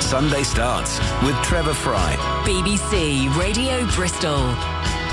Sunday Starts with Trevor Fry. BBC Radio Bristol.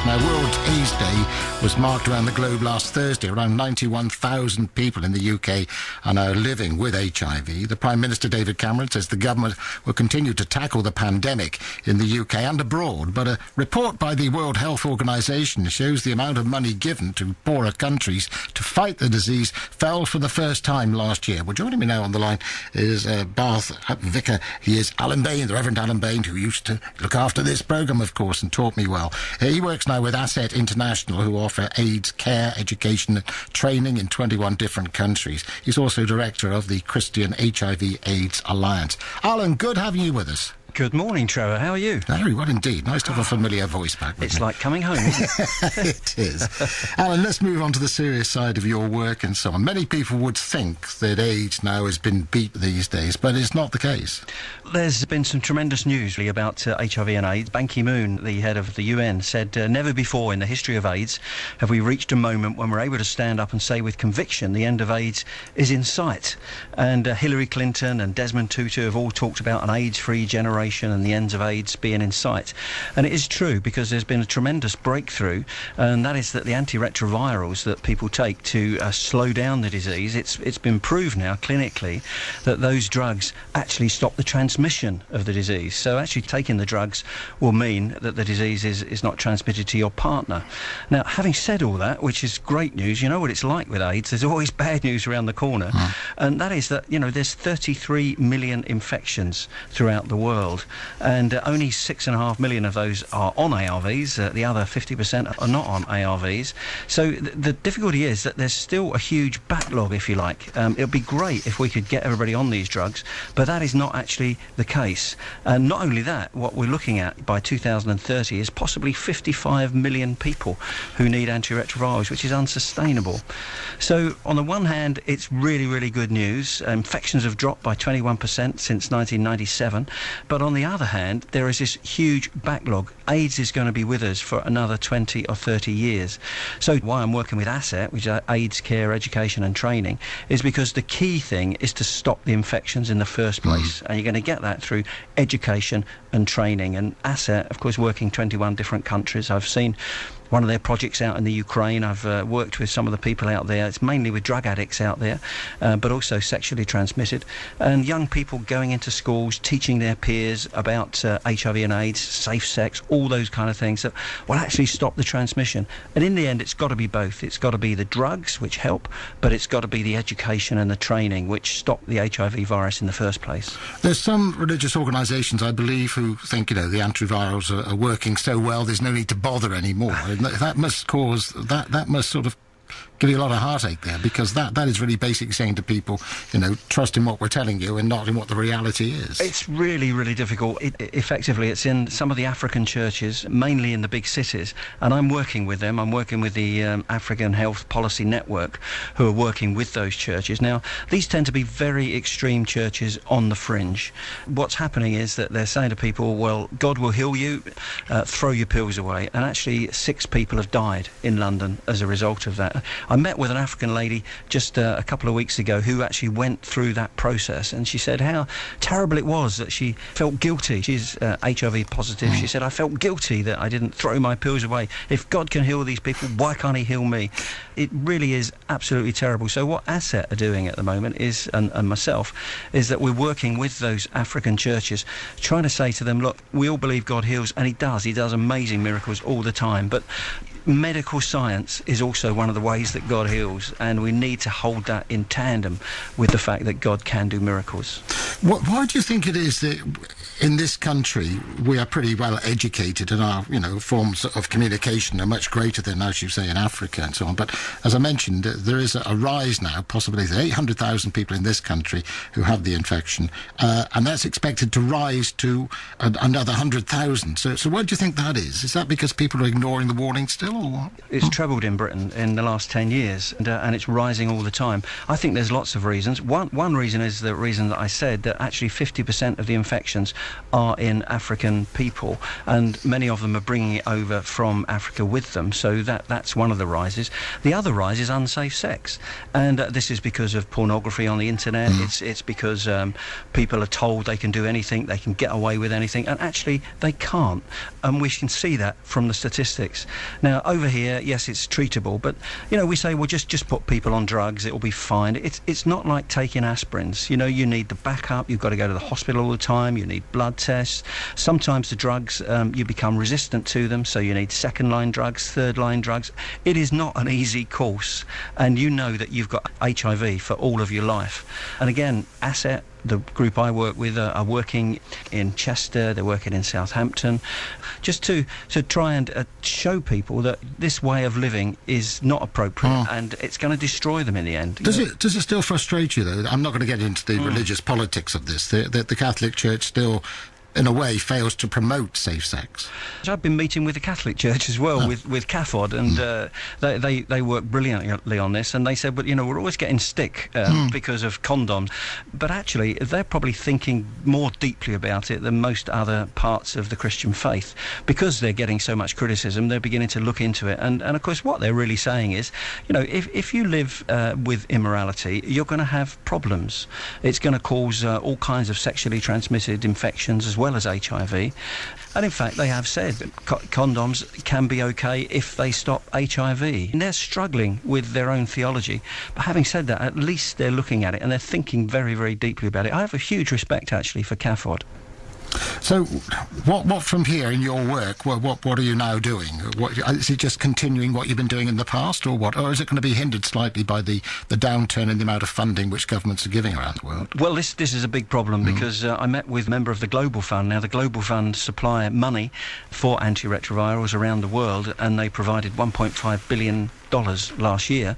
Now, World AIDS Day was marked around the globe last Thursday. Around 91,000 people in the UK are now living with HIV. The Prime Minister, David Cameron, says the government will continue to tackle the pandemic in the UK and abroad. But a report by the World Health Organization shows the amount of money given to poorer countries to fight the disease fell for the first time last year. Well, joining me now on the line is Bath Vicar. He is Alan Bain, the Reverend Alan Bain, who used to look after this programme, of course, and taught me well. He works now with ACET International, who offer AIDS care, education and training in 21 different countries. He's also director of the Christian HIV/AIDS Alliance. Alan, good having you with us. Good morning, Trevor. How are you? Very well indeed. Nice to have a familiar voice back with It's me. like coming home, isn't it? It is. Alan, let's move on to the serious side of your work and so on. Many people would think that AIDS now has been beat these days, but it's not the case. There's been some tremendous news about HIV and AIDS. Ban Ki-moon, the head of the UN, said never before in the history of AIDS have we reached a moment when we're able to stand up and say with conviction the end of AIDS is in sight. And Hillary Clinton and Desmond Tutu have all talked about an AIDS-free generation and the ends of AIDS being in sight. And it is true, because there's been a tremendous breakthrough, and that is that the antiretrovirals that people take to slow down the disease, it's been proved now clinically that those drugs actually stop the transmission of the disease. So actually taking the drugs will mean that the disease is not transmitted to your partner. Now, having said all that, which is great news, you know what it's like with AIDS, there's always bad news around the corner, and that is that, there's 33 million infections throughout the world, and only 6.5 million of those are on ARVs. The other 50% are not on ARVs. So the difficulty is that there's still a huge backlog, if you like. It would be great if we could get everybody on these drugs, but that is not actually the case. And not only that, what we're looking at by 2030 is possibly 55 million people who need antiretrovirals, which is unsustainable. So on the one hand, it's really, really good news. Infections have dropped by 21% since 1997, but on the other hand, there is this huge backlog. AIDS is going to be with us for another 20 or 30 years. So why I'm working with ACET, which is AIDS Care, Education and Training, is because the key thing is to stop the infections in the first place. And you're going to get that through education and training. And ACET, of course, working 21 different countries. I've seen one of their projects out in the Ukraine. I've worked with some of the people out there. It's mainly with drug addicts out there, but also sexually transmitted. And young people going into schools, teaching their peers about HIV and AIDS, safe sex, all those kind of things that will actually stop the transmission. And in the end, it's got to be both. It's got to be the drugs, which help, but it's got to be the education and the training, which stop the HIV virus in the first place. There's some religious organisations, I believe, who think, the antivirals are working so well, there's no need to bother anymore. That must cause, that must sort of give you a lot of heartache there, because that is really basically saying to people, trust in what we're telling you and not in what the reality is. It's really, really difficult. Effectively, it's in some of the African churches, mainly in the big cities, and I'm working with them. I'm working with the African Health Policy Network, who are working with those churches. Now, these tend to be very extreme churches on the fringe. What's happening is that they're saying to people, well, God will heal you, throw your pills away, and actually 6 people have died in London as a result of that. I met with an African lady just a couple of weeks ago who actually went through that process, and she said how terrible it was, that she felt guilty. She's HIV positive. She said, I felt guilty that I didn't throw my pills away. If God can heal these people, why can't he heal me? It really is absolutely terrible. So what ACET are doing at the moment is, and myself, is that we're working with those African churches, trying to say to them, look, we all believe God heals, and he does amazing miracles all the time, but medical science is also one of the ways that God heals, and we need to hold that in tandem with the fact that God can do miracles. Why do you think it is that in this country we are pretty well educated, and our forms of communication are much greater than, as you say, in Africa and so on? But as I mentioned, there is a rise now, possibly 800,000 people in this country who have the infection, and that's expected to rise to another 100,000. So why do you think that is? Is that because people are ignoring the warning still, or what? It's trebled in Britain in the last 10 years, and it's rising all the time. I think there's lots of reasons. One reason is the reason that I said, that actually 50% of the infections are in African people, and many of them are bringing it over from Africa with them. So that's one of the rises. The other rise is unsafe sex, and this is because of pornography on the internet. It's because people are told they can do anything, they can get away with anything, and actually they can't. And we can see that from the statistics. Now, over here, yes, it's treatable, but, you know, we say, well, just put people on drugs, it'll be fine. It's not like taking aspirins. You know, you need the backup, you've got to go to the hospital all the time, you need blood tests. Sometimes the drugs, you become resistant to them, so you need second-line drugs, third-line drugs. It is not an easy course, and you know that you've got HIV for all of your life. And again, ACET, the group I work with, are working in Chester, they're working in Southampton, just to try and show people that this way of living is not appropriate, and it's going to destroy them in the end. Does it still frustrate you, though? I'm not going to get into the religious politics of this. The Catholic Church still, in a way, fails to promote safe sex. I've been meeting with the Catholic Church as well, with CAFOD, and they work brilliantly on this, and they said, but, you know, we're always getting stick because of condoms. But actually, they're probably thinking more deeply about it than most other parts of the Christian faith. Because they're getting so much criticism, they're beginning to look into it. And of course, what they're really saying is, you know, if you live with immorality, you're going to have problems. It's going to cause all kinds of sexually transmitted infections as well as HIV. And in fact, they have said that condoms can be okay if they stop HIV. And they're struggling with their own theology. But having said that, at least they're looking at it and they're thinking very, very deeply about it. I have a huge respect, actually, for CAFOD. So, what from here in your work? What are you now doing? Is it just continuing what you've been doing in the past, or what? Or is it going to be hindered slightly by the downturn in the amount of funding which governments are giving around the world? Well, this is a big problem because I met with a member of the Global Fund. Now, the Global Fund supply money for antiretrovirals around the world, and they provided $1.5 billion last year.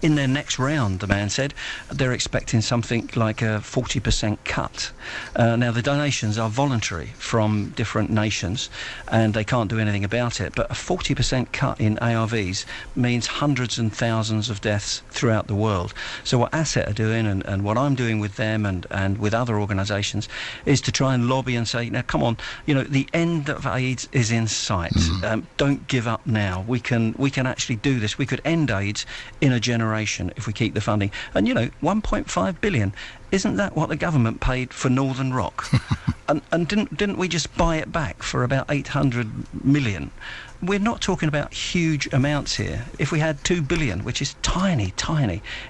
In their next round, the man said, they're expecting something like a 40% cut. Now, the donations are voluntary from different nations, and they can't do anything about it, but a 40% cut in ARVs means hundreds and thousands of deaths throughout the world. So what ACET are doing, and what I'm doing with them and with other organisations, is to try and lobby and say, now, come on, you know, the end of AIDS is in sight. Don't give up now. We can actually do this. We could end AIDS in a generation if we keep the funding. And, you know, 1.5 billion, isn't that what the government paid for Northern Rock? and didn't we just buy it back for about 800 million? We're not talking about huge amounts here. If we had 2 billion, which is tiny,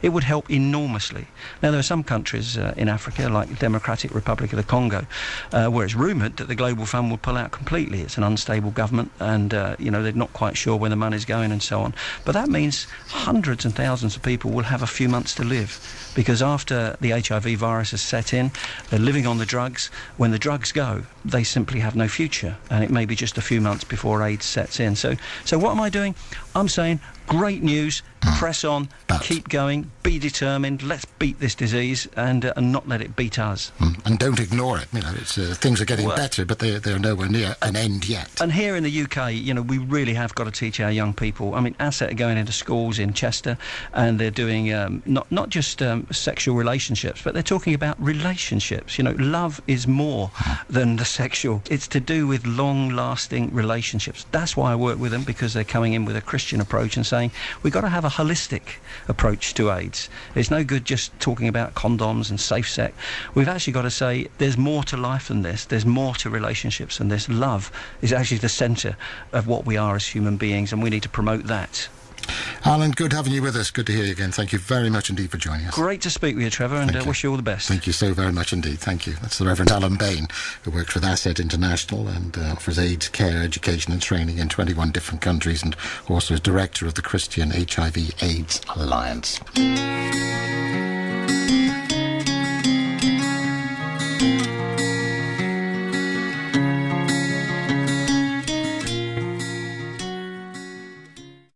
it would help enormously. Now, there are some countries in Africa, like the Democratic Republic of the Congo, where it's rumoured that the Global Fund will pull out completely. It's an unstable government, and, you know, they're not quite sure where the money's going and so on. But that means hundreds and thousands of people will have a few months to live, because after the HIV virus has set in, they're living on the drugs. When the drugs go, they simply have no future, and it may be just a few months before AIDS sets in. So what am I doing? I'm saying, great news, press on, keep going, be determined, let's beat this disease and not let it beat us. And don't ignore it. You know, it's, things are getting better, but they're nowhere near an end yet. And here in the UK, you know, we really have got to teach our young people. I mean, ACET are going into schools in Chester, and they're doing not just sexual relationships, but they're talking about relationships. You know, love is more than the sexual. It's to do with long-lasting relationships. That's why I work with them, because they're coming in with a Christian approach and saying, we've got to have a holistic approach to AIDS. It's no good just talking about condoms and safe sex. We've actually got to say there's more to life than this. There's more to relationships than this. Love is actually the centre of what we are as human beings, and we need to promote that. Alan, good having you with us. Good to hear you again. Thank you very much indeed for joining us. Great to speak with you, Trevor, and wish you all the best. Thank you so very much indeed. Thank you. That's the Rev Alan Bain, who works with ACET International and offers AIDS care, education and training in 21 different countries, and also is director of the Christian HIV/AIDS Alliance.